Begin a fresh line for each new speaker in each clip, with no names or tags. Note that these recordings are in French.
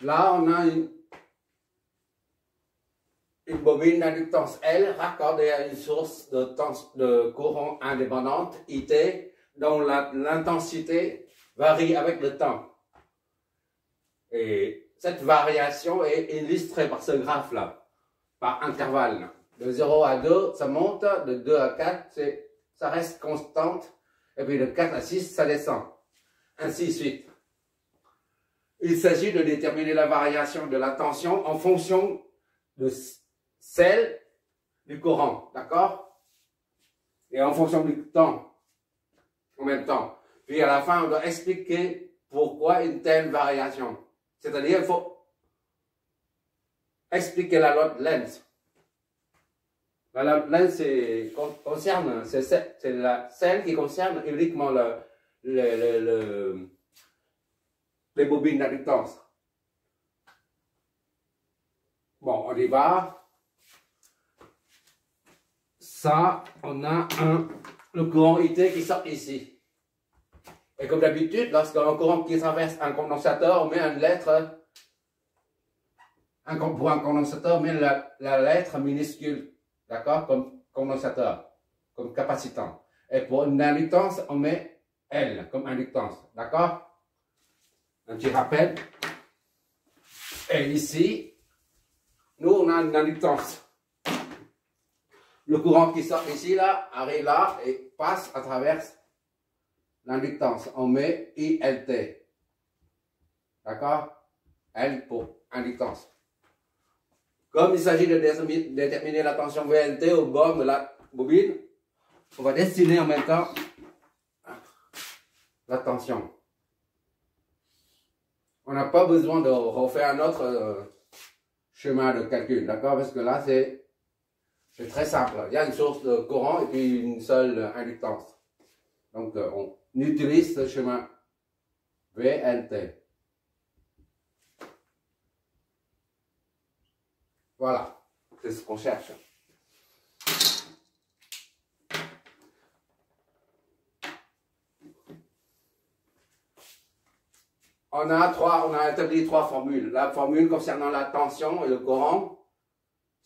Là, on a une bobine d'inductance L raccordée à une source de courant indépendante IT dont l'intensité varie avec le temps. Et cette variation est illustrée par ce graphe-là, par intervalle. De 0 à 2, ça monte, de 2 à 4, ça reste constante, et puis de 4 à 6, ça descend. Ainsi de suite. Il s'agit de déterminer la variation de la tension en fonction de celle du courant, d'accord? Et en fonction du temps, en même temps. Puis à la fin, on doit expliquer pourquoi une telle variation. C'est-à-dire, il faut expliquer la loi de Lenz. La loi de Lenz, c'est celle qui concerne uniquement les bobines d'inductance. Bon, on y va. Ça, on a le courant IT qui sort ici. Et comme d'habitude, lorsqu'on a un courant qui traverse un condensateur, on met une lettre. Pour un condensateur, on met la lettre minuscule, d'accord, comme condensateur, comme capacitant. Et pour une inductance, on met L comme inductance, d'accord? Un petit rappel. Et ici, nous, on a une inductance. Le courant qui sort ici, là, arrive là et passe à travers l'inductance. On met ILT. D'accord? L pour inductance. Comme il s'agit de déterminer la tension VNT au bord de la bobine, on va dessiner en même temps la tension. On n'a pas besoin de refaire un autre chemin de calcul, d'accord? Parce que là, c'est très simple. Il y a une source de courant et puis une seule inductance. Donc, on utilise ce chemin VLT. Voilà, c'est ce qu'on cherche. On a établi trois formules. La formule concernant la tension et le courant,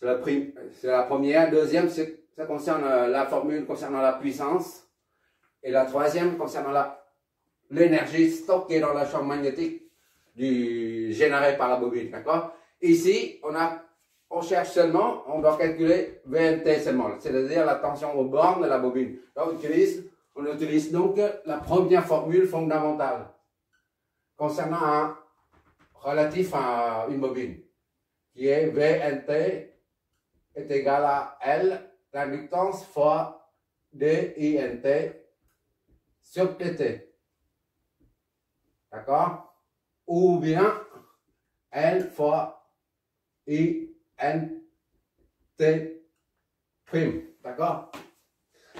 c'est la première. Deuxième, ça concerne la formule concernant la puissance. Et la troisième concernant l'énergie stockée dans le champ magnétique généré par la bobine. D'accord? Ici, on cherche seulement, on doit calculer VNT seulement, c'est-à-dire la tension aux bornes de la bobine. Donc, on utilise donc la première formule fondamentale concernant un relatif à une bobine, qui est VNT est égal à L, l'inductance fois DINT sur TT. D'accord? Ou bien L fois INT prime. D'accord?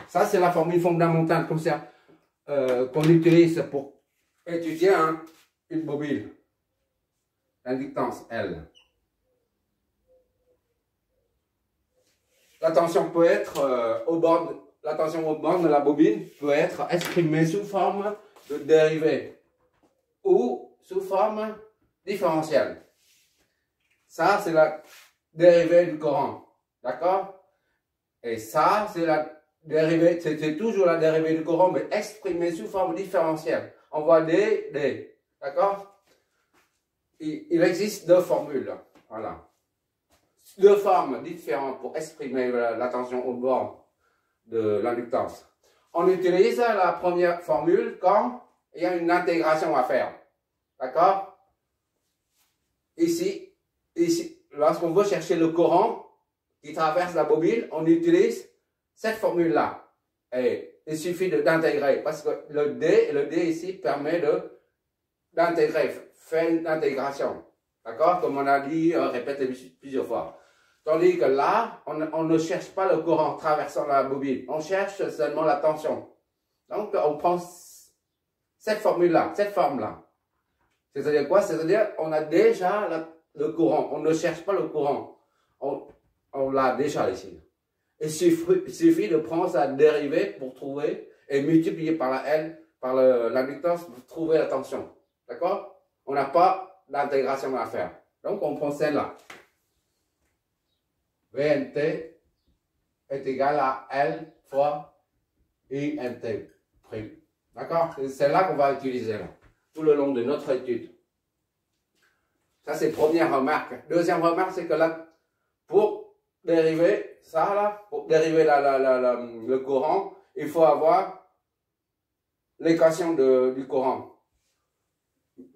Ça, c'est la formule fondamentale comme ça qu'on utilise pour étudier une bobine. L'inductance L. La tension peut être la tension au bord de la bobine peut être exprimée sous forme de dérivée ou sous forme différentielle. Ça, c'est la dérivée du courant. D'accord? Et ça, c'est la dérivée, c'est toujours la dérivée du courant, mais exprimée sous forme différentielle. On voit D. D'accord? Il existe deux formules. Voilà. Deux formes différentes pour exprimer la tension au bord de l'inductance. On utilise la première formule quand il y a une intégration à faire. D'accord? Ici, lorsqu'on veut chercher le courant qui traverse la bobine, on utilise cette formule-là. Et il suffit d'intégrer, parce que le D ici permet d'intégrer, faire une intégration. D'accord? Comme on a dit, répété plusieurs fois. Tandis que là, on ne cherche pas le courant traversant la bobine. On cherche seulement la tension. Donc, on prend cette formule-là, cette forme-là. C'est-à-dire quoi? C'est-à-dire, on a déjà le courant. On ne cherche pas le courant. On l'a déjà ici. Il suffit de prendre sa dérivée pour trouver et multiplier par la L, par l'inductance pour trouver la tension. D'accord? On n'a pas d'intégration à faire. Donc, on prend celle-là. VNT est égal à L fois INT prime. D'accord? C'est celle-là qu'on va utiliser là, tout le long de notre étude. Ça, c'est première remarque. Deuxième remarque, c'est que là, pour dériver ça, là, pour dériver le courant, il faut avoir l'équation du courant.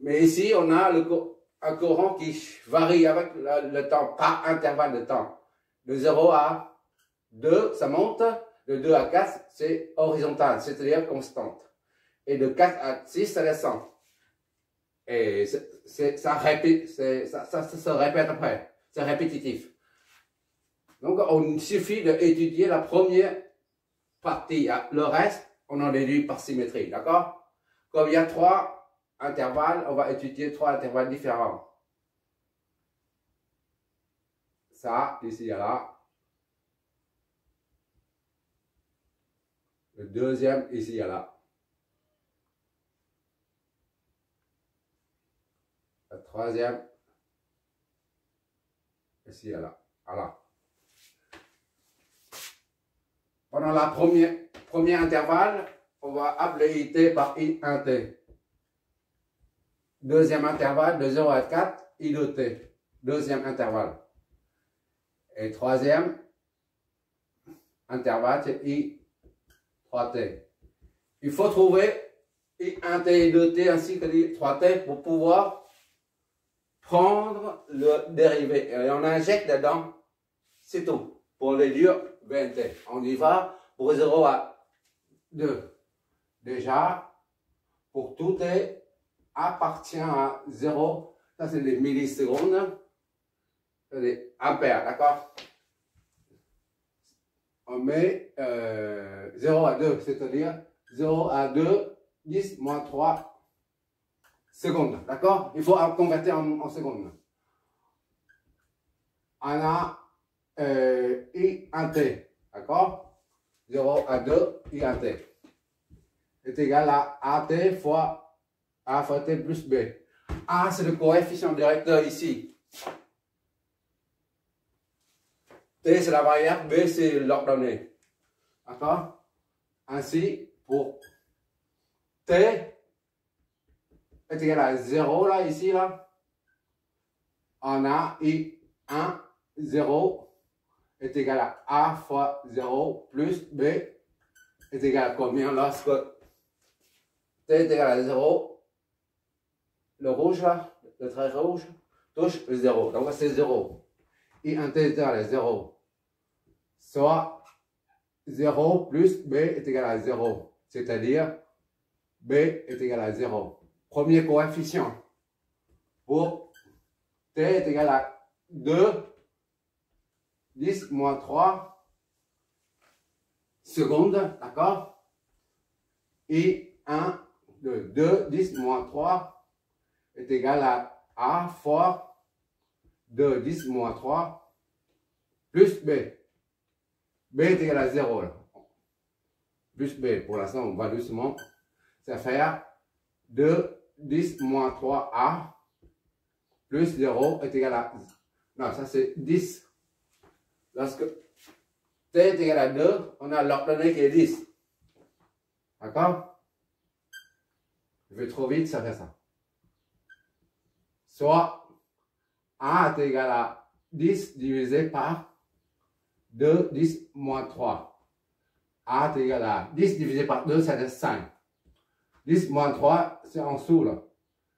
Mais ici, on a un courant qui varie avec le temps, par intervalle de temps. De 0 à 2, ça monte. De 2 à 4, c'est horizontal, c'est-à-dire constante. Et de 4 à 6, ça descend. Et ça se répète après. C'est répétitif. Donc, on suffit d'étudier la première partie. Le reste, on en déduit par symétrie. D'accord? Comme il y a 3 intervalles, on va étudier 3 intervalles différents. Ça, d'ici à là. Le deuxième, ici à là. Le troisième, ici à là. Voilà. Pendant la premier intervalle, on va appeler IT par I1T. Deuxième intervalle, de 0 à 4, I2T. Deuxième intervalle. Et troisième intervalle, c'est I3T. Il faut trouver I1T et I2T ainsi que I3T pour pouvoir prendre le dérivé. Et on injecte dedans, c'est tout. Pour les durs VNT. On y va pour 0 à 2. Déjà, pour tout T appartient à 0. Ça, c'est les millisecondes. C'est les ampères, d'accord? On met 0 à 2, c'est-à-dire 0 à 2, 10 moins 3 secondes, d'accord? Il faut convertir en secondes. On a I1T, d'accord? 0 à 2, I1T est égal à AT fois A fois T plus B. A, c'est le coefficient directeur ici. T, c'est la variable, B, c'est l'ordonnée. D'accord? Ainsi, pour T est égal à 0, là, ici, là, on a I1, 0 est égal à A fois 0 plus B est égal à combien lorsque T est égal à 0, le rouge là, le trait rouge, touche 0. Donc c'est 0. I1T est égal à 0. Soit 0 plus B est égal à 0. C'est-à-dire B est égal à 0. Premier coefficient pour T est égal à 2, 10 moins 3 secondes, d'accord? Et 1 de 2, 10 moins 3 est égal à A fois 2, 10 moins 3 plus B. B est égal à 0. Là. Plus B, pour l'instant, on va doucement. Ça fait 2, 10 moins 3A plus 0 est égal à... Non, ça c'est 10. Lorsque T est égal à 2, on a l'ordonnée qui est 10. D'accord? Je vais trop vite, ça fait ça. Soit A est égal à 10 divisé par 2, 10 moins 3. A est égal à 10 divisé par 2, ça fait 5. 10 moins 3, c'est en dessous, là.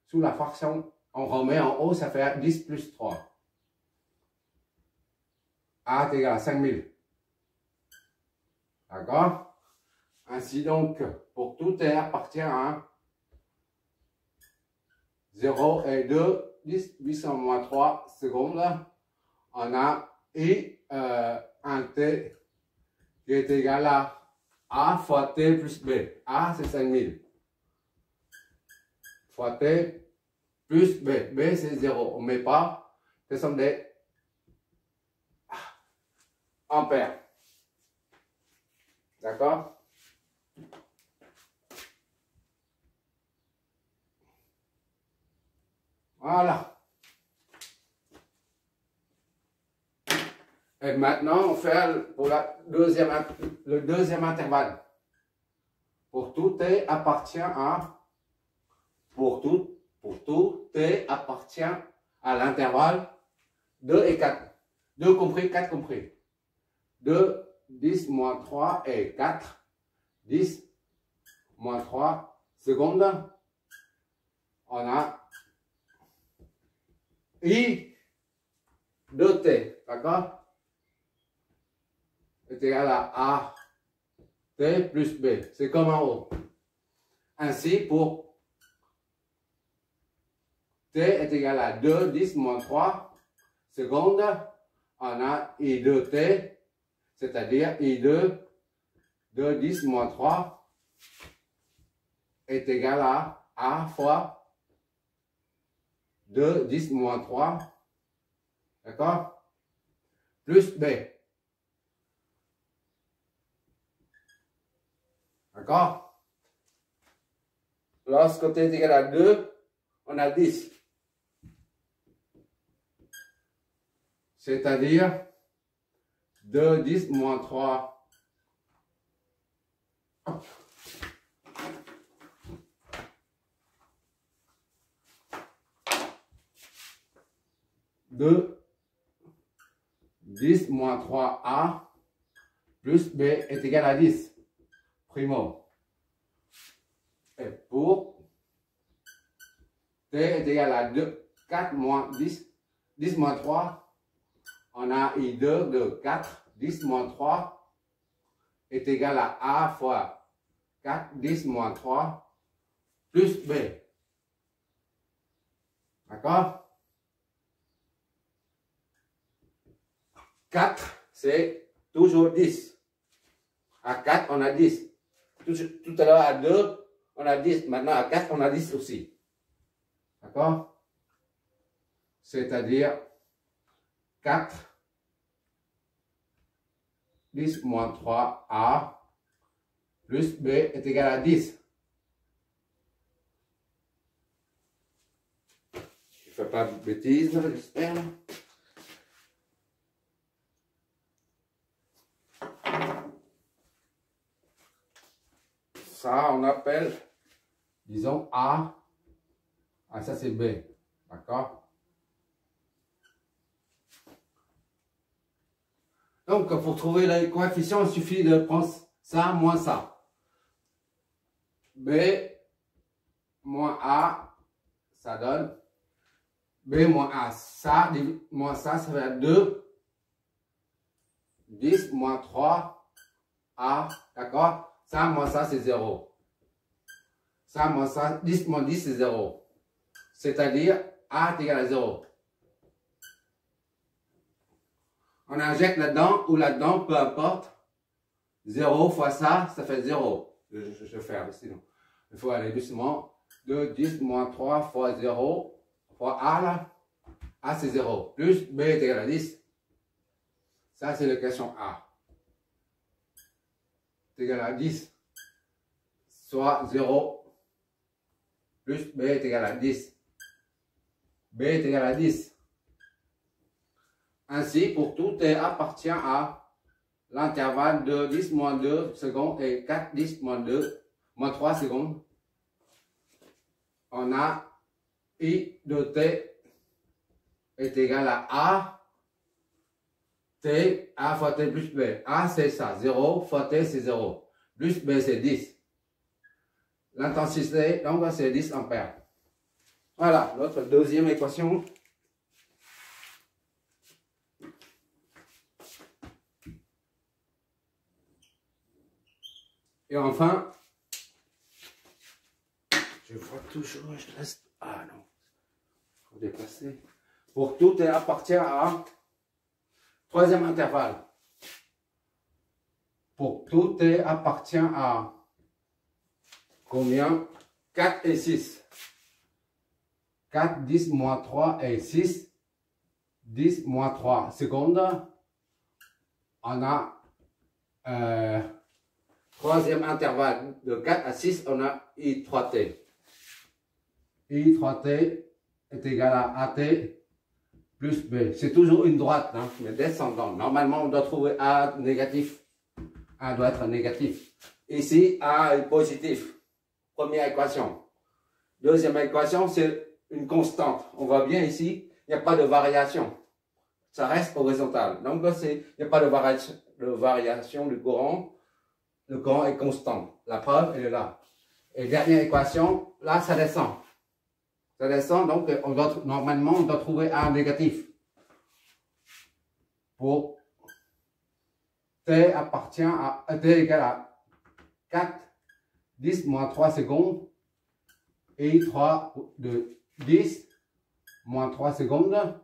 Sous la fraction, on remet en haut, ça fait 10 plus 3. A est égal à 5000. D'accord? Ainsi donc, pour tout T appartient à 0 et 2, 10, 800 moins 3 secondes. On a un T qui est égal à A fois T plus B. A, c'est 5000. Fois T plus B. B, c'est 0. On ne met pas. Ce sont des ampères. D'accord? Voilà. Et maintenant, on fait pour le deuxième intervalle. Pour tout T appartient à... Pour tout T appartient à l'intervalle 2 et 4. 2 compris, 4 compris. 2, 10, moins 3 et 4. 10, moins 3 secondes. On a I de T. D'accord? Est égal à A T plus B. C'est comme en haut. Ainsi, pour T est égal à 2, 10, moins 3 secondes, on a I de T, c'est-à-dire I de 2, 10, moins 3 est égal à A fois 2, 10, moins 3, d'accord, plus B. D'accord? Lorsque T est égal à 2, on a 10. C'est-à-dire 2, 10, moins 3. Hop. 2, 10, moins 3A plus B est égal à 10. Primo. Et pour T est égal à 2, 4 moins 10, 10 moins 3, on a I2 de 4, 10 moins 3 est égal à A fois 4, 10 moins 3 plus B. D'accord? 4, c'est toujours 10. À 4, on a 10. Tout à l'heure, à 2, on a 10. Maintenant, à 4, on a 10 aussi. D'accord? C'est-à-dire 4, 10 moins 3A plus B est égal à 10. Je ne fais pas de bêtises, j'espère. Ça, on appelle, disons, A. Ah, ça, c'est B. D'accord? Donc, pour trouver les coefficients, il suffit de prendre ça moins ça. B moins A, ça donne B moins A. Ça, moins ça va être 2. 10 moins 3 A. D'accord? Ça moins ça, c'est 0. Ça moins ça, 10 moins 10, c'est 0. C'est-à-dire, A est égal à 0. On injecte là-dedans ou là-dedans, peu importe. 0 fois ça, ça fait 0. Je ferme, sinon. Il faut aller doucement. 2, 10 moins 3 fois 0 fois A là. A c'est 0. Plus B est égal à 10. Ça c'est l'équation A. C'est égal à 10. Soit 0 plus B est égal à 10. B est égal à 10. Ainsi, pour tout T appartient à l'intervalle de 10 moins 2 secondes et 4, 10 moins 2, moins 3 secondes. On a I de T est égal à A, T, A fois T plus B. A c'est ça, 0 fois T c'est 0. Plus B c'est 10. L'intensité, donc c'est 10 ampères. Voilà, notre deuxième équation. Et enfin, je vois toujours, je reste. Ah non, il faut déplacer. Pour tout T appartient à troisième intervalle. Pour tout T appartient à combien? 4 et 6. 4, 10 moins 3 et 6. 10 moins 3 secondes. On a troisième intervalle de 4 à 6, on a I3T. I3T est égal à AT plus B. C'est toujours une droite, hein, mais descendante. Normalement, on doit trouver A négatif. A doit être négatif. Ici, A est positif. Première équation. Deuxième équation, c'est une constante. On voit bien ici, il n'y a pas de variation. Ça reste horizontal. Donc, il n'y a pas de variation du courant. Le courant est constant. La preuve, elle est là. Et dernière équation, là, ça descend. Ça descend, donc normalement, on doit trouver A négatif. Pour T appartient à T égale à 4, 10 moins 3 secondes. Et 3 de 10 moins 3 secondes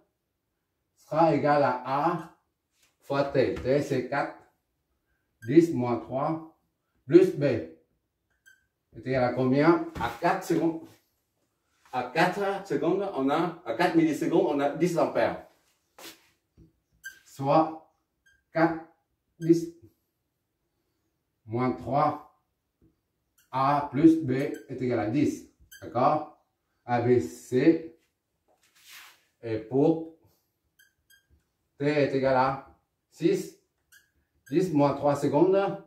sera égal à A fois T. T, c'est 4, 10 moins 3 plus B. C'est égal à combien? À 4 secondes. À 4 secondes, à 4 millisecondes, on a 10 ampères. Soit 4, 10 moins 3 A plus B est égal à 10. D'accord? ABC. Et pour T est égal à 6. 10 moins 3 secondes,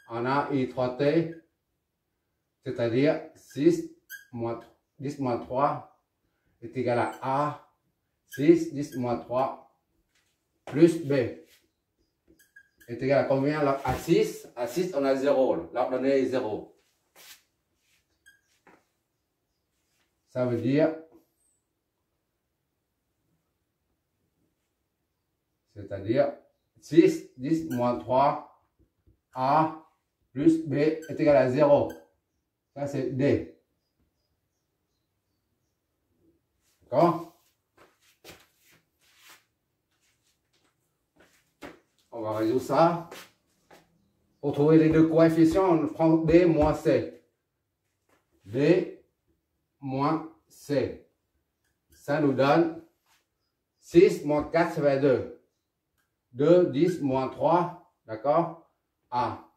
on a I3T, c'est-à-dire 10 moins 3 est égal à A, 6, 10 moins 3 plus B. Est égal à combien? Là, à 6, on a 0. L'ordonnée est 0. Ça veut dire, c'est-à-dire 6, 10 moins 3, A plus B est égal à 0. Ça, c'est D. D'accord? On va résoudre ça. Pour trouver les deux coefficients, on prend B moins C. B moins C. Ça nous donne 6 moins 4, ça fait 2. 2, 10 moins 3, d'accord? A.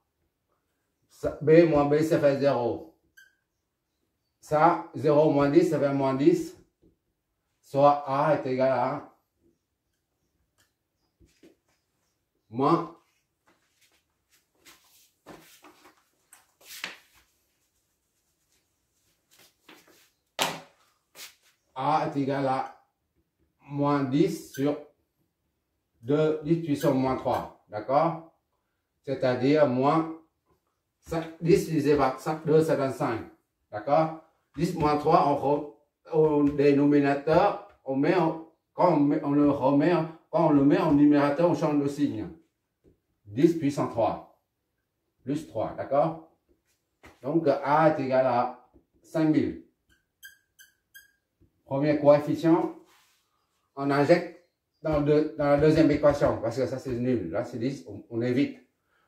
B moins B, ça fait 0. Ça, 0 moins 10, ça fait moins 10. Soit A est égal à moins A est égal à moins 10 sur 2, 10 puissance moins 3. D'accord? C'est-à-dire moins 5, 10 divisé par 5, 2, ça donne 5. D'accord? 10 moins 3, au dénominateur, quand on le met en numérateur, on change le signe. 10 puissance 3. Plus 3. D'accord? Donc, A est égal à 5000. Premier coefficient, on injecte dans la deuxième équation, parce que ça c'est nul. Là c'est 10, on évite.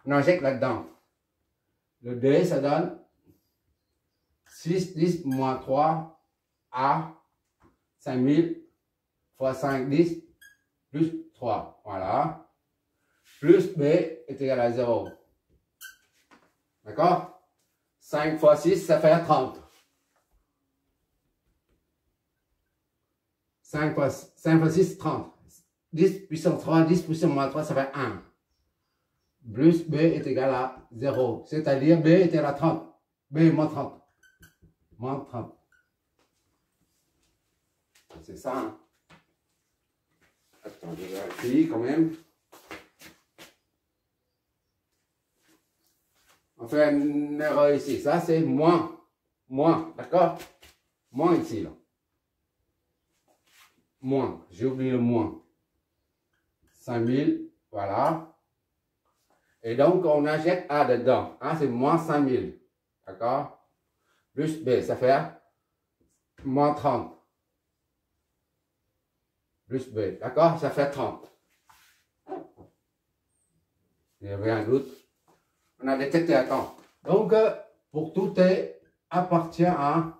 On injecte là-dedans. Le D, ça donne 6, 10 moins 3, A, 5000, fois 5, 10, plus 3. Voilà. Plus B est égal à 0. D'accord? 5 fois 6, ça fait 30. 5 fois 6, 30. 10 puissance 3, 10 puissance moins 3, ça fait 1. Plus B est égal à 0. C'est-à-dire B est égal à 30. B moins 30. Moins 30. C'est ça. Hein? Attends, je vérifie quand même. On fait une erreur ici. Ça, c'est moins. Moins. D'accord? Moins ici, là. Moins. J'ai oublié le moins. 5000. Voilà. Et donc, on injecte A dedans. Hein, c'est moins 5000. D'accord? Plus B, ça fait moins 30. Plus B. D'accord? Ça fait 30. Il y avait un doute. On a détecté à temps. Donc, pour tout T appartient à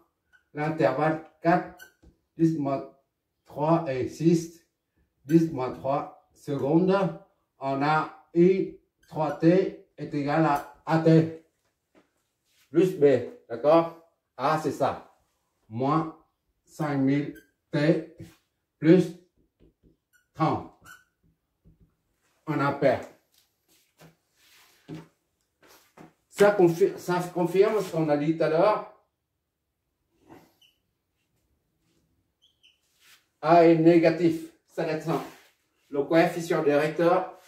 l'intervalle 4, 10 moins 3 et 6, 10 moins 3 secondes. On a I3T est égal à AT plus B. D'accord? A, c'est ça. Moins 5000 T plus 30 en ampères. Ça confirme ce qu'on a dit tout à l'heure. A est négatif, ça descend. Le coefficient des recteurs,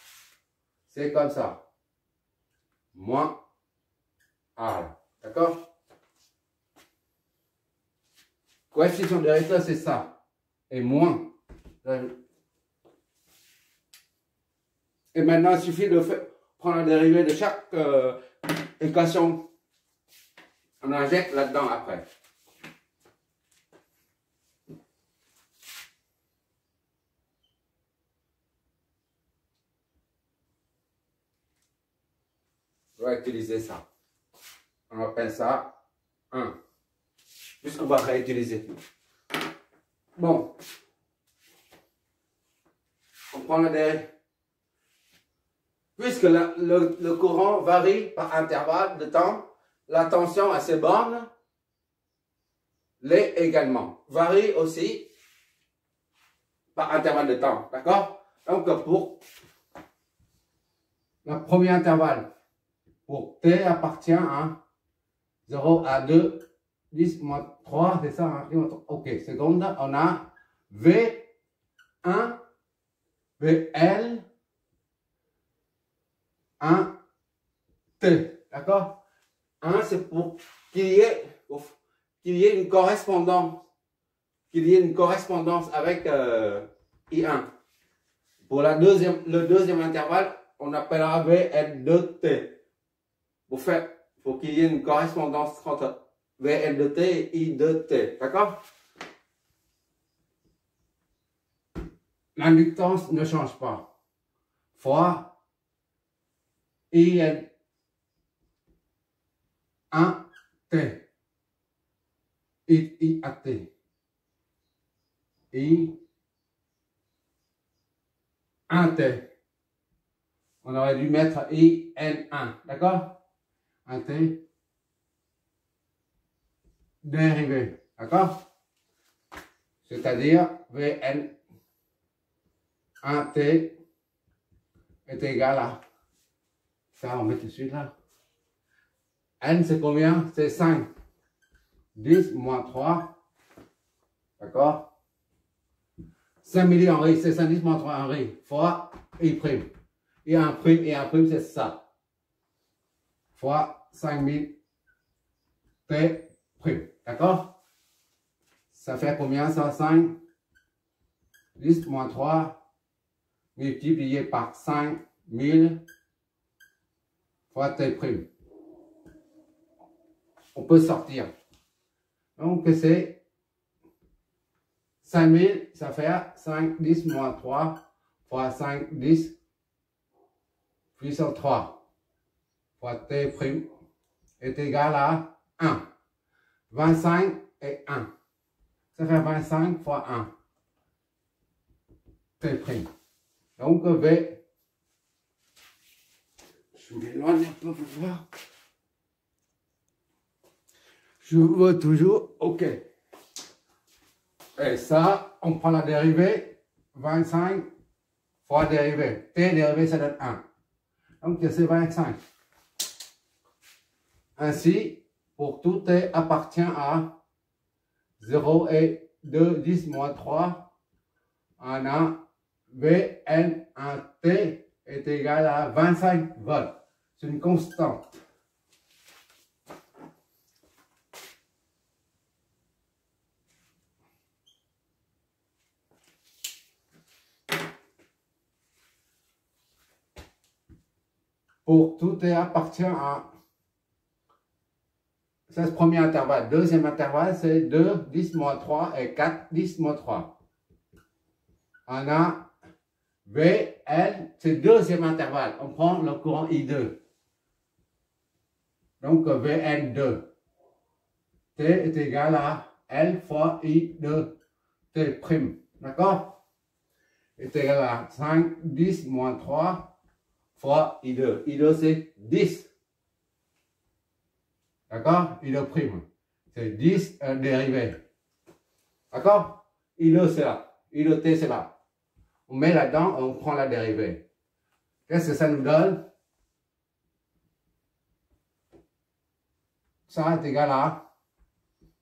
c'est comme ça. Moins A. D'accord? Coefficient des recteurs, c'est ça. Et moins. Et maintenant, il suffit de prendre la dérivée de chaque équation. On injecte là-dedans après. On va utiliser ça. On appelle ça 1. Puisqu'on va réutiliser. Bon. On prend la dérivée. Puisque le courant varie par intervalle de temps, la tension à ces bornes l'est également. Varie aussi par intervalle de temps. D'accord? Donc pour le premier intervalle, pour T appartient à 0 à 2, 10 moins 3, c'est ça? Hein? Ok, seconde, on a V1, VL, 1, T. D'accord? 1, c'est pour qu'il y ait une correspondance. Qu'il y ait une correspondance avec I1. Pour le deuxième intervalle, on appellera VL de T. Pour qu'il y ait une correspondance entre VL de T et I de T. D'accord? L'inductance ne change pas. Fois IN 1 T. I à T. I 1 T. On aurait dû mettre IN1. D'accord? 1 T. Dérivé. D'accord? C'est-à-dire VN 1 T est égal à ça, on met tout de suite là. N c'est combien? C'est 5. 10 moins 3. D'accord? 5 millihenries, c'est 110 moins 3 henries. Fois I prime. Et 1 prime, c'est ça. Fois 5000 T prime. D'accord? Ça fait combien ça? 5. 10 moins 3 multiplié par 5000 fois T prime. On peut sortir. Donc c'est 5000, ça fait 5, 10 moins 3 fois 5, 10 puissance 3 fois T prime est égal à 1. 25 et 1. Ça fait 25 fois 1. T prime. Donc V. Je m'éloigne un peu pour voir. Je vois toujours OK. Et ça, on prend la dérivée. 25 fois dérivée. T dérivée, ça donne 1. Donc c'est 25. Ainsi, pour tout T appartient à 0 et 2, 10 moins 3, on a Vn 1T est égal à 25 volts. C'est une constante. Pour tout T appartient à... C'est le premier intervalle. Deuxième intervalle, c'est 2, 10 moins 3 et 4, 10 moins 3. On a VL, c'est le deuxième intervalle. On prend le courant I2. Donc VN2. T est égal à L fois I de T'. D'accord? Est égal à 5, 10 moins 3 fois I2. I2 c'est 10. D'accord? I2'. C'est 10 dérivé. D'accord? I de c'est là. I de t, c'est là. On met là-dedans, on prend la dérivée. Qu'est-ce que ça nous donne? Ça est égal à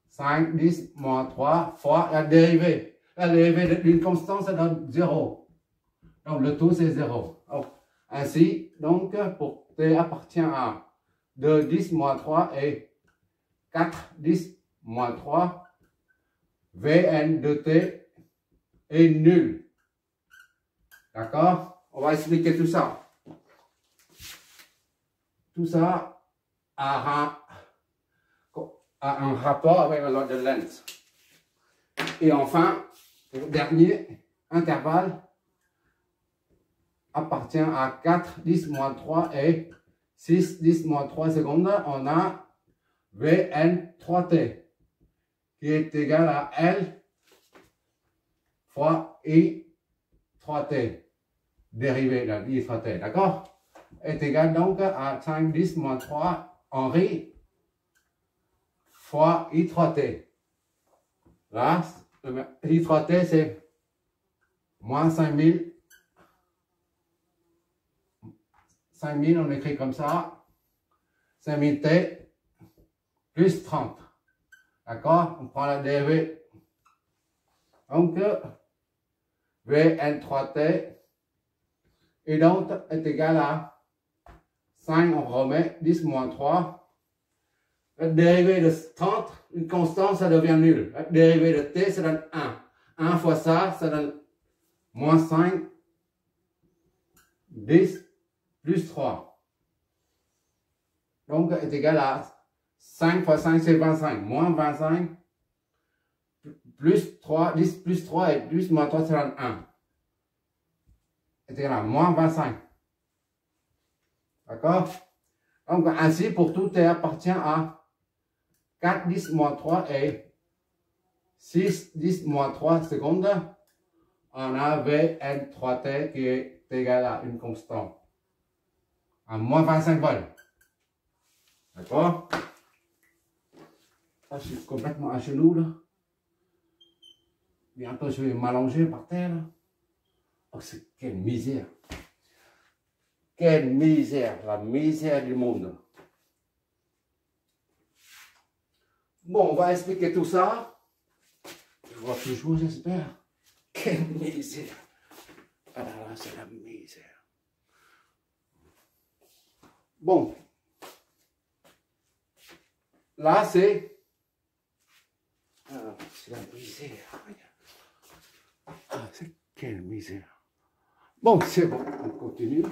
5, 10, moins 3 fois la dérivée. La dérivée d'une constante, ça donne 0. Donc, le tout, c'est 0. Donc, ainsi, donc, pour t appartient à 2, 10, moins 3 et 4, 10, moins 3, Vn de t est nul. D'accord? On va expliquer tout ça. Tout ça a un rapport avec la loi de Lenz. Et enfin, le dernier intervalle appartient à 4, 10, moins 3 et 6, 10, moins 3 secondes. On a Vn 3t qui est égal à L fois I 3t. Dérivée de I 3t, d'accord? Est égal donc à 5, 10, moins 3 Henri fois I 3t. Là, I 3t c'est moins 5000. 5000, on écrit comme ça. 5000t plus 30. D'accord? On prend la dérivée. Donc, Vn3t et donc est égal à 5, on remet 10 moins 3. La dérivée de 30, une constante, ça devient nul. La dérivée de t, ça donne 1. 1 fois ça donne moins 5, 10 plus 3. Donc, est égal à 5 fois 5, c'est 25. Moins 25, plus 3, 10 plus 3 et plus moins 3, ça donne 1. Est égal à moins 25. D'accord? Donc, ainsi, pour tout t appartient à 4, 10, moins 3 et 6, 10, moins 3 secondes. On a Vn3t qui est égal à une constante. À moins 25 volts. D'accord? Ah, je suis complètement à genoux là. Bientôt je vais m'allonger par terre. Là. Oh, c'est quelle misère. Quelle misère, la misère du monde. Bon, on va expliquer tout ça. Je vois toujours, j'espère. Quelle misère. Ah là là, c'est la misère. Bon. Là, c'est la misère. Ah, c'est quelle misère. Bon, c'est bon, on continue.